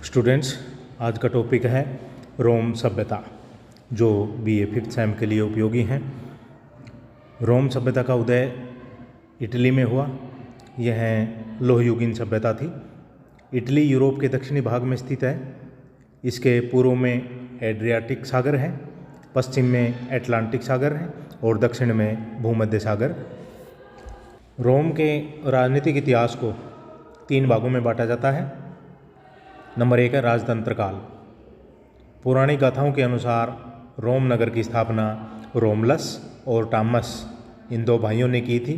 Students, आज का topic है रोम सभ्यता, जो बीए 5th सेम के लिए उपयोगी हैं। रोम सभ्यता का उदय इटली में हुआ। यह लोहयुगीन सभ्यता थी। इटली यूरोप के दक्षिणी भाग में स्थित है। इसके पूर्व में एड्रियाटिक सागर है, पश्चिम में अटलांटिक सागर है और दक्षिण में भूमध्य सागर। रोम के राजनीतिक इतिहास को 3 भागों में बांटा जाता है। नंबर 1 है राजतंत्र काल। पौराणिक गाथाओं के अनुसार रोम नगर की स्थापना रोमलस और टामस इन 2 भाइयों ने की थी।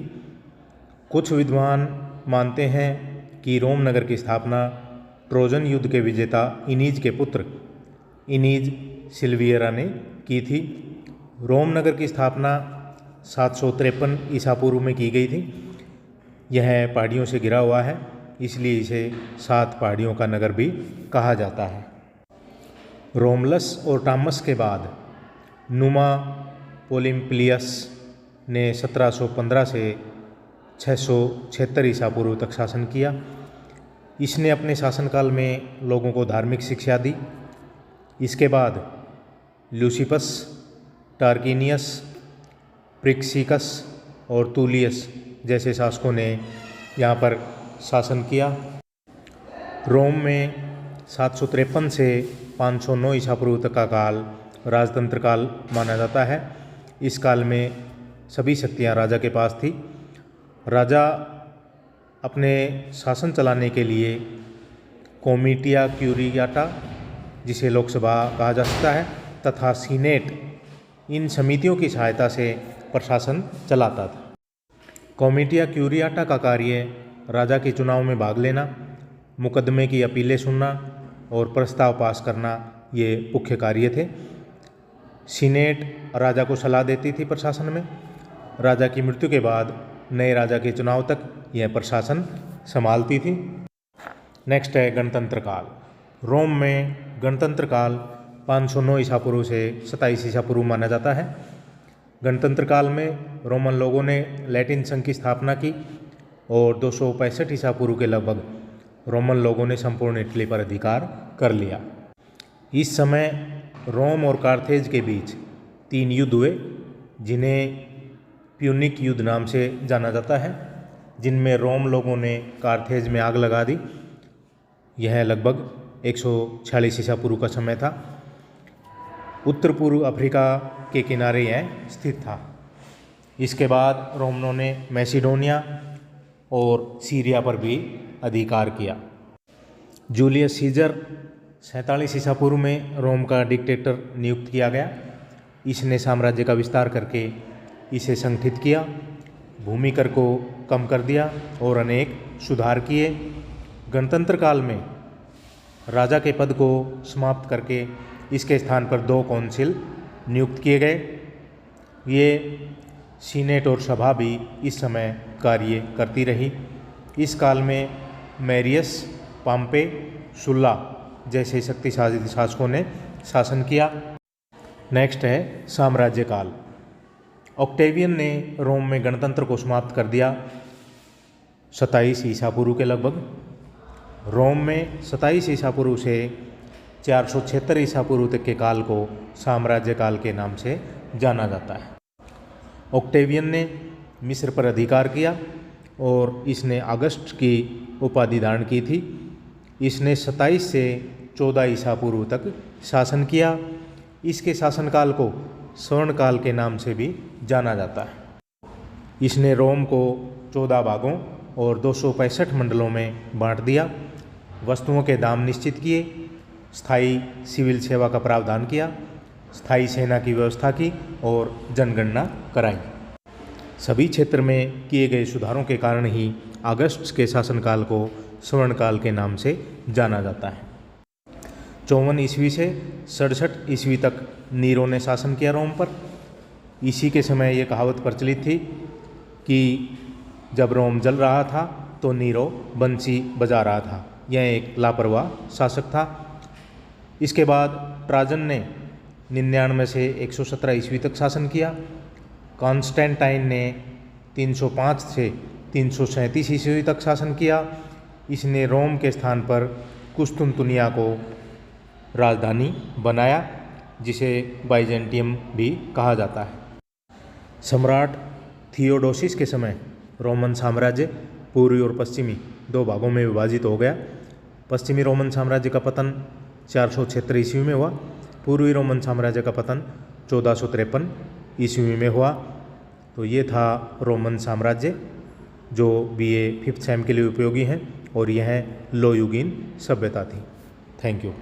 कुछ विद्वान मानते हैं कि रोम नगर की स्थापना ट्रोजन युद्ध के विजेता इनीज के पुत्र इनीज सिल्वियरा ने की थी। रोम नगर की स्थापना 753 ईसा पूर्व में की गई थी। यह पहाड़ियों से घिरा हुआ है, इसलिए इसे 7 पहाड़ियों का नगर भी कहा जाता है। रोमलस और टामस के बाद नुमा पोलिम्प्लियस ने 1715 से 676 ईसा पूर्व तक शासन किया। इसने अपने शासनकाल में लोगों को धार्मिक शिक्षा दी। इसके बाद ल्यूसिपस, टार्किनियस, प्रिक्सिकस और तूलियस जैसे शासकों ने यहाँ पर शासन किया। रोम में 753 से 509 ईसा पूर्व तक का काल राजतंत्र काल माना जाता है। इस काल में सभी शक्तियाँ राजा के पास थी। राजा अपने शासन चलाने के लिए कोमिटिया क्यूरियाटा, जिसे लोकसभा कहा जा सकता है, तथा सीनेट, इन समितियों की सहायता से प्रशासन चलाता था। कोमिटिया क्यूरियाटा का कार्य राजा के चुनाव में भाग लेना, मुकदमे की अपीलें सुनना और प्रस्ताव पास करना ये मुख्य कार्य थे। सीनेट राजा को सलाह देती थी प्रशासन में। राजा की मृत्यु के बाद नए राजा के चुनाव तक यह प्रशासन संभालती थी। नेक्स्ट है गणतंत्र काल। रोम में गणतंत्र काल 509 ईसा पूर्व से 27 ईसा पूर्व माना जाता है। गणतंत्र काल में रोमन लोगों ने लैटिन संघ की स्थापना की और 265 ईसा पूर्व के लगभग रोमन लोगों ने संपूर्ण इटली पर अधिकार कर लिया। इस समय रोम और कार्थेज के बीच 3 युद्ध हुए, जिन्हें प्यूनिक युद्ध नाम से जाना जाता है, जिनमें रोम लोगों ने कार्थेज में आग लगा दी। यह लगभग 146 ईसा पूर्व का समय था। उत्तर पूर्व अफ्रीका के किनारे यह स्थित था। इसके बाद रोमनों ने मैसिडोनिया और सीरिया पर भी अधिकार किया। जूलियस सीजर 47 ईसा पूर्व में रोम का डिक्टेटर नियुक्त किया गया। इसने साम्राज्य का विस्तार करके इसे संगठित किया, भूमि कर को कम कर दिया और अनेक सुधार किए। गणतंत्र काल में राजा के पद को समाप्त करके इसके स्थान पर 2 कौंसिल नियुक्त किए गए। ये सीनेट और सभा भी इस समय कार्य करती रही। इस काल में मैरियस, पाम्पे, सुल्ला जैसे शक्तिशाली शासकों ने शासन किया। नेक्स्ट है साम्राज्य काल। ऑक्टेवियन ने रोम में गणतंत्र को समाप्त कर दिया 27 ईसा पूर्व के लगभग। रोम में 27 ईसा पूर्व से 476 ईसा पूर्व तक के काल को साम्राज्य काल के नाम से जाना जाता है। ऑक्टेवियन ने मिस्र पर अधिकार किया और इसने अगस्त की उपाधि धारण की थी। इसने 27 से 14 ईसा पूर्व तक शासन किया। इसके शासनकाल को स्वर्ण काल के नाम से भी जाना जाता है। इसने रोम को 14 भागों और 265 मंडलों में बांट दिया, वस्तुओं के दाम निश्चित किए, स्थायी सिविल सेवा का प्रावधान किया, स्थायी सेना की व्यवस्था की और जनगणना कराई। सभी क्षेत्र में किए गए सुधारों के कारण ही अगस्त के शासनकाल को स्वर्ण काल के नाम से जाना जाता है। 54 ईस्वी से 67 ईस्वी तक नीरो ने शासन किया रोम पर। इसी के समय ये कहावत प्रचलित थी कि जब रोम जल रहा था तो नीरो बंसी बजा रहा था। यह एक लापरवाह शासक था। इसके बाद ट्राजन ने 99 से 117 ईस्वी तक शासन किया। कॉन्स्टेंटाइन ने 305 से 337 ईस्वी तक शासन किया। इसने रोम के स्थान पर कुस्तुनतुनिया को राजधानी बनाया, जिसे बाइजेंटियम भी कहा जाता है। सम्राट थियोडोसिस के समय रोमन साम्राज्य पूर्वी और पश्चिमी दो भागों में विभाजित हो गया। पश्चिमी रोमन साम्राज्य का पतन 476 ईस्वी में हुआ। पूर्वी रोमन साम्राज्य का पतन 1453 ईस्वी में हुआ। तो ये था रोमन साम्राज्य, जो BA 5th सेम के लिए उपयोगी हैं, और यह लोयुगीन सभ्यता थी। Thank you.